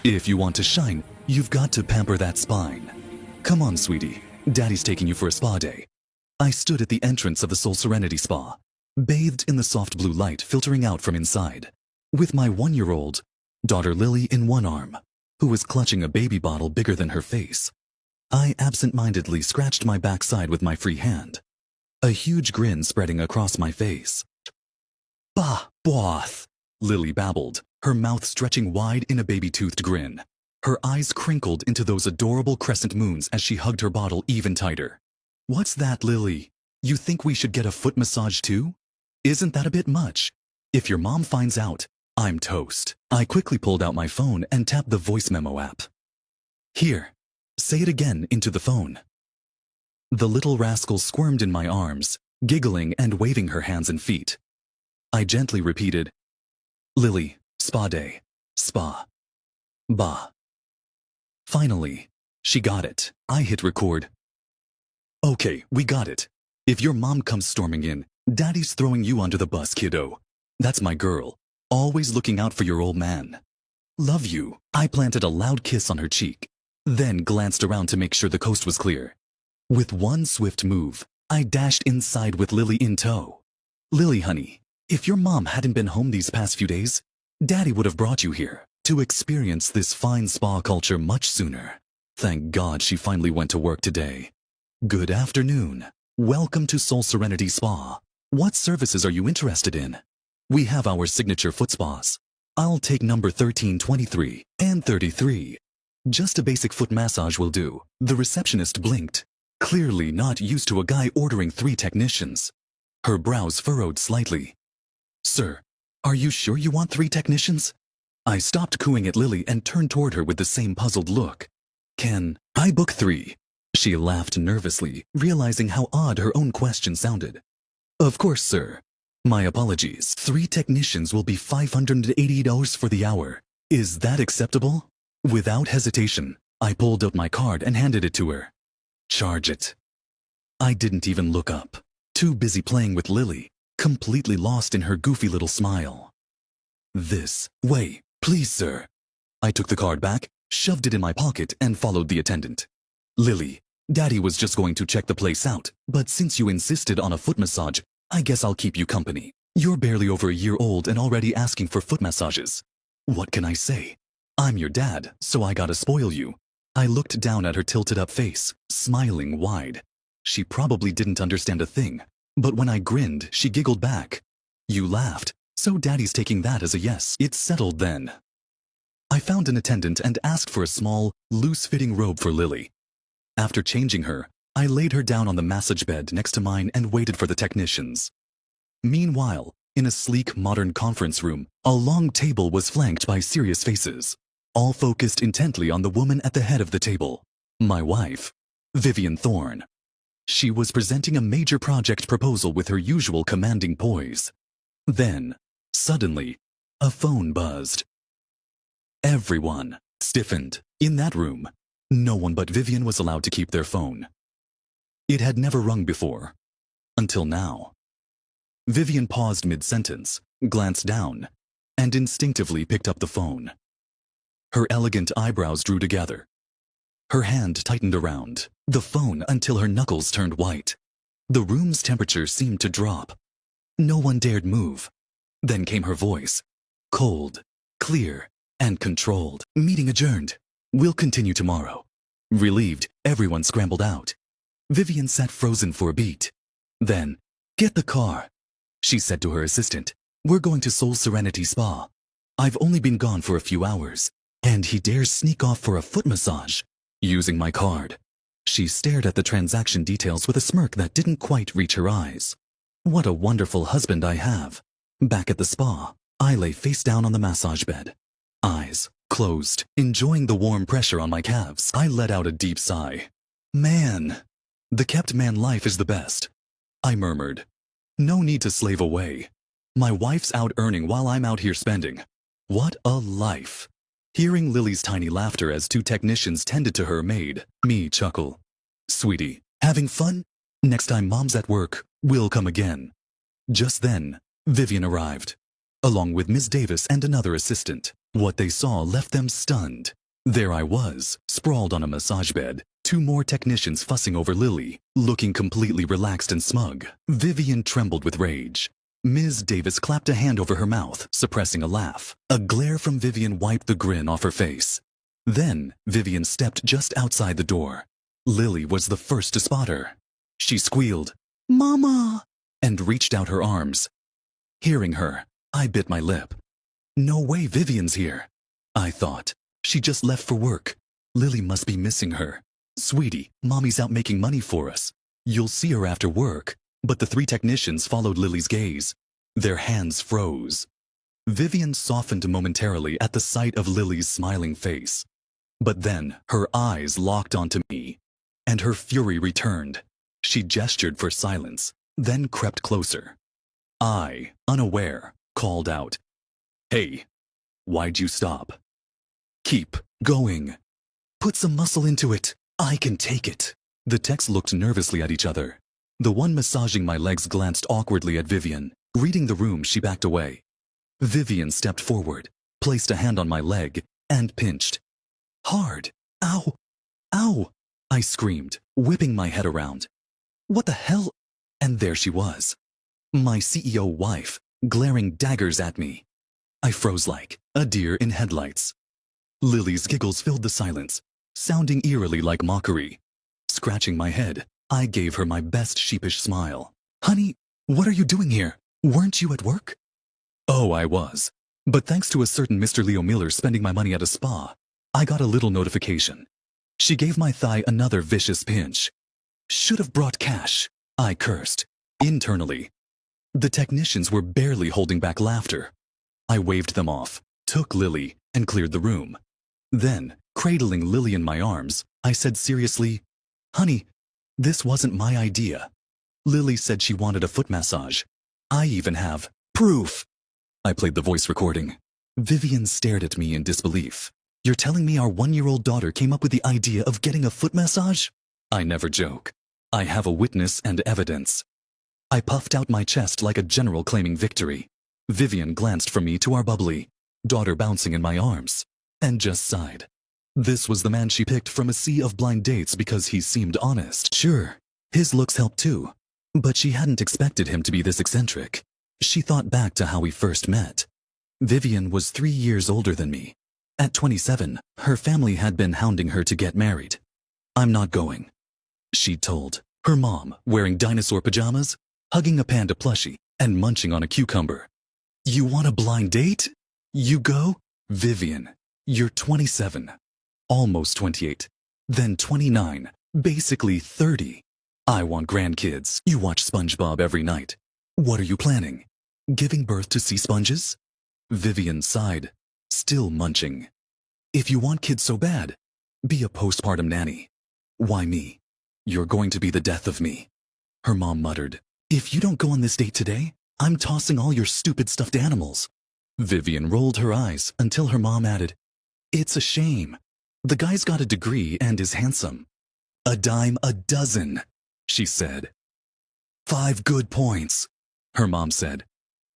If you want to shine, you've got to pamper that spine. Come on, sweetie. Daddy's taking you for a spa day. I stood at the entrance of the Soul Serenity Spa, bathed in the soft blue light filtering out from inside, with my 1-year-old daughter Lily in one arm, who was clutching a baby bottle bigger than her face. I absent-mindedly scratched my backside with my free hand, a huge grin spreading across my face. Bwath, Lily babbled, her mouth stretching wide in a baby-toothed grin. Her eyes crinkled into those adorable crescent moons as she hugged her bottle even tighter. What's that, Lily? You think we should get a foot massage too? Isn't that a bit much? If your mom finds out, I'm toast. I quickly pulled out my phone and tapped the voice memo app. Here, say it again into the phone. The little rascal squirmed in my arms, giggling and waving her hands and feet. I gently repeated, Lily, spa day, spa, ba. Finally, she got it. I hit record. Okay, we got it. If your mom comes storming in, Daddy's throwing you under the bus, kiddo. That's my girl, always looking out for your old man. Love you. I planted a loud kiss on her cheek, then glanced around to make sure the coast was clear. With one swift move, I dashed inside with Lily in tow. Lily, honey, if your mom hadn't been home these past few days, Daddy would have brought you here to experience this fine spa culture much sooner. Thank God she finally went to work today. Good afternoon. Welcome to Soul Serenity Spa. What services are you interested in? We have our signature foot spas. I'll take number 13, 23, and 33. Just a basic foot massage will do. The receptionist blinked, clearly not used to a guy ordering 3 technicians. Her brows furrowed slightly. Sir, are you sure you want 3 technicians? I stopped cooing at Lily and turned toward her with the same puzzled look. Can I book 3? She laughed nervously, realizing how odd her own question sounded. Of course, sir. My apologies. 3 technicians will be $580 for the hour. Is that acceptable? Without hesitation, I pulled out my card and handed it to her. Charge it. I didn't even look up, too busy playing with Lily, completely lost in her goofy little smile. This way, please, sir. I took the card back, shoved it in my pocket, and followed the attendant. Lily, Daddy was just going to check the place out, but since you insisted on a foot massage, I guess I'll keep you company. You're barely over a year old and already asking for foot massages. What can I say? I'm your dad, so I gotta spoil you. I looked down at her tilted up face, smiling wide. She probably didn't understand a thing, but when I grinned, she giggled back. You laughed, so Daddy's taking that as a yes. It's settled then. I found an attendant and asked for a small, loose-fitting robe for Lily. After changing her, I laid her down on the massage bed next to mine and waited for the technicians. Meanwhile, in a sleek, modern conference room, a long table was flanked by serious faces, all focused intently on the woman at the head of the table, my wife, Vivian Thorne. She was presenting a major project proposal with her usual commanding poise. Then, suddenly, a phone buzzed. Everyone stiffened. In that room, no one but Vivian was allowed to keep their phone. It had never rung before, until now. Vivian paused mid-sentence, glanced down, and instinctively picked up the phone. Her elegant eyebrows drew together. Her hand tightened around the phone until her knuckles turned white. The room's temperature seemed to drop. No one dared move. Then came her voice, cold, clear, and controlled. Meeting adjourned. We'll continue tomorrow. Relieved, everyone scrambled out. Vivian sat frozen for a beat. Then, get the car, she said to her assistant. We're going to Soul Serenity Spa. I've only been gone for a few hours, and he dares sneak off for a foot massage, using my card. She stared at the transaction details with a smirk that didn't quite reach her eyes. What a wonderful husband I have. Back at the spa, I lay face down on the massage bed, eyes closed, enjoying the warm pressure on my calves. I let out a deep sigh. Man, the kept man life is the best, I murmured. No need to slave away. My wife's out earning while I'm out here spending. What a life. Hearing Lily's tiny laughter as 2 technicians tended to her made me chuckle. Sweetie, having fun? Next time Mom's at work, we'll come again. Just then, Vivian arrived, along with Ms. Davis and another assistant. What they saw left them stunned. There I was, sprawled on a massage bed, 2 more technicians fussing over Lily, looking completely relaxed and smug. Vivian trembled with rage. Ms. Davis clapped a hand over her mouth, suppressing a laugh. A glare from Vivian wiped the grin off her face. Then, Vivian stepped just outside the door. Lily was the first to spot her. She squealed, "Mama!" and reached out her arms. Hearing her, I bit my lip. No way Vivian's here, I thought. She just left for work. Lily must be missing her. Sweetie, Mommy's out making money for us. You'll see her after work. But the 3 technicians followed Lily's gaze. Their hands froze. Vivian softened momentarily at the sight of Lily's smiling face. But then her eyes locked onto me, and her fury returned. She gestured for silence, then crept closer. I, unaware, called out, "Hey, why'd you stop? Keep going. Put some muscle into it. I can take it." The techs looked nervously at each other. The one massaging my legs glanced awkwardly at Vivian. Reading the room, she backed away. Vivian stepped forward, placed a hand on my leg, and pinched. Hard. Ow! Ow! I screamed, whipping my head around. What the hell? And there she was. My CEO wife, glaring daggers at me. I froze like a deer in headlights. Lily's giggles filled the silence, sounding eerily like mockery. Scratching my head, I gave her my best sheepish smile. "Honey, what are you doing here? Weren't you at work?" Oh, I was. But thanks to a certain Mr. Leo Miller spending my money at a spa, I got a little notification. She gave my thigh another vicious pinch. Should have brought cash, I cursed, internally. The technicians were barely holding back laughter. I waved them off, took Lily, and cleared the room. Then, cradling Lily in my arms, I said seriously, "Honey, this wasn't my idea. Lily said she wanted a foot massage. I even have proof." I played the voice recording. Vivian stared at me in disbelief. "You're telling me our 1-year-old daughter came up with the idea of getting a foot massage?" I never joke. I have a witness and evidence. I puffed out my chest like a general claiming victory. Vivian glanced from me to our bubbly daughter bouncing in my arms, and just sighed. This was the man she picked from a sea of blind dates because he seemed honest. Sure, his looks helped too, but she hadn't expected him to be this eccentric. She thought back to how we first met. Vivian was 3 years older than me. At 27, her family had been hounding her to get married. "I'm not going," she told. Her mom, wearing dinosaur pajamas, hugging a panda plushie, and munching on a cucumber. "You want a blind date? You go?" "Vivian, you're 27. Almost 28, then 29, basically 30. I want grandkids. You watch SpongeBob every night. What are you planning? Giving birth to sea sponges?" Vivian sighed, still munching. "If you want kids so bad, be a postpartum nanny." "Why me? You're going to be the death of me." Her mom muttered, "If you don't go on this date today, I'm tossing all your stupid stuffed animals." Vivian rolled her eyes until her mom added, "It's a shame. The guy's got a degree and is handsome." "A dime a dozen," she said. "5 good points," her mom said,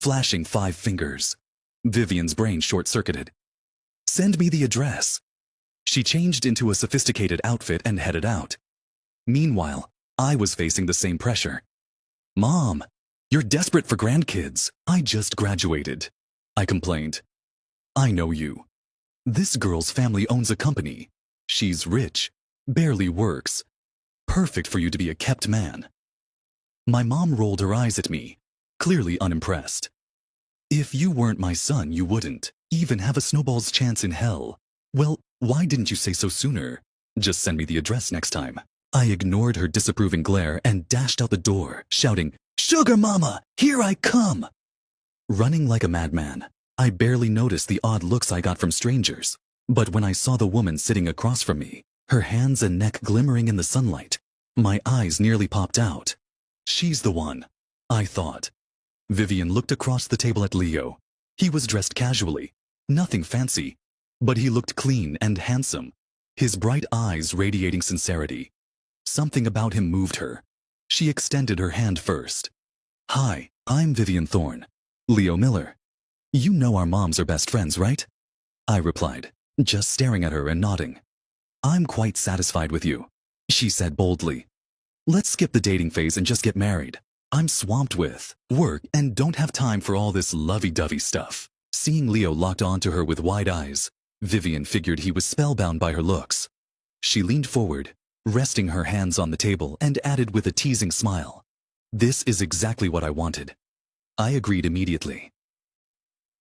flashing 5 fingers. Vivian's brain short-circuited. "Send me the address." She changed into a sophisticated outfit and headed out. Meanwhile, I was facing the same pressure. "Mom, you're desperate for grandkids. I just graduated," I complained. "I know you. This girl's family owns a company. She's rich, barely works. Perfect for you to be a kept man." My mom rolled her eyes at me, clearly unimpressed. "If you weren't my son, you wouldn't even have a snowball's chance in hell. Well, why didn't you say so sooner? Just send me the address next time." I ignored her disapproving glare and dashed out the door, shouting, "Sugar mama, here I come!" Running like a madman, I barely noticed the odd looks I got from strangers. But when I saw the woman sitting across from me, her hands and neck glimmering in the sunlight, my eyes nearly popped out. She's the one, I thought. Vivian looked across the table at Leo. He was dressed casually, nothing fancy, but he looked clean and handsome, his bright eyes radiating sincerity. Something about him moved her. She extended her hand first. "Hi, I'm Vivian Thorne. Leo Miller. You know our moms are best friends, right?" I replied, just staring at her and nodding. I'm quite satisfied with you, she said boldly. Let's skip the dating phase and just get married. I'm swamped with work and don't have time for all this lovey-dovey stuff. Seeing Leo locked onto her with wide eyes, Vivian figured he was spellbound by her looks. She leaned forward, resting her hands on the table, and added with a teasing smile, "This is exactly what I wanted." I agreed immediately.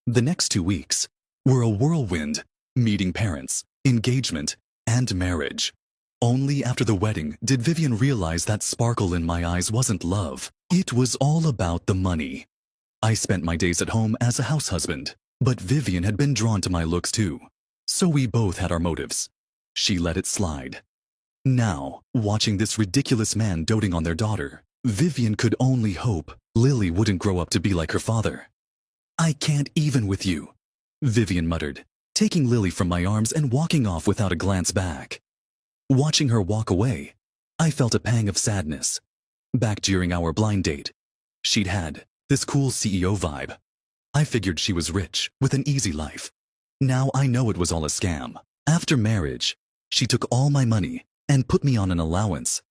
The next 2 weeks were a whirlwind, meeting parents, engagement, and marriage. Only after the wedding did Vivian realize that sparkle in my eyes wasn't love. It was all about the money. I spent my days at home as a house husband, but Vivian had been drawn to my looks too. So we both had our motives. She let it slide. Now, watching this ridiculous man doting on their daughter, Vivian could only hope Lily wouldn't grow up to be like her father. "I can't even with you," Vivian muttered, taking Lily from my arms and walking off without a glance back. Watching her walk away, I felt a pang of sadness. Back during our blind date, she'd had this cool CEO vibe. I figured she was rich, with an easy life. Now I know it was all a scam. After marriage, she took all my money and put me on an allowance.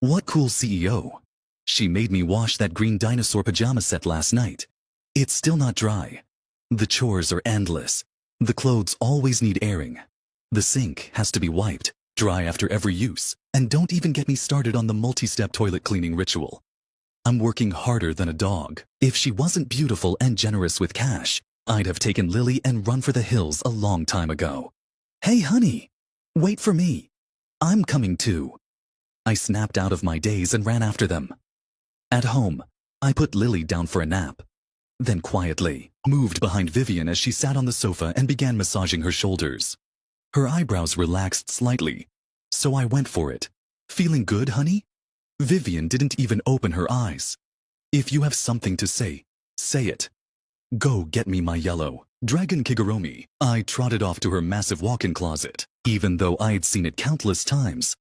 What cool CEO? She made me wash that green dinosaur pajama set last night. It's still not dry. The chores are endless. The clothes always need airing. The sink has to be wiped, dry after every use, and don't even get me started on the multi-step toilet cleaning ritual. I'm working harder than a dog. If she wasn't beautiful and generous with cash, I'd have taken Lily and run for the hills a long time ago. "Hey, honey, wait for me. I'm coming too." I snapped out of my daze and ran after them. At home, I put Lily down for a nap, then quietly moved behind Vivian as she sat on the sofa and began massaging her shoulders. Her eyebrows relaxed slightly, so I went for it. "Feeling good, honey?" Vivian didn't even open her eyes. "If you have something to say, say it. Go get me my yellow dragon Kigurumi." I trotted off to her massive walk-in closet. Even though I'd seen it countless times,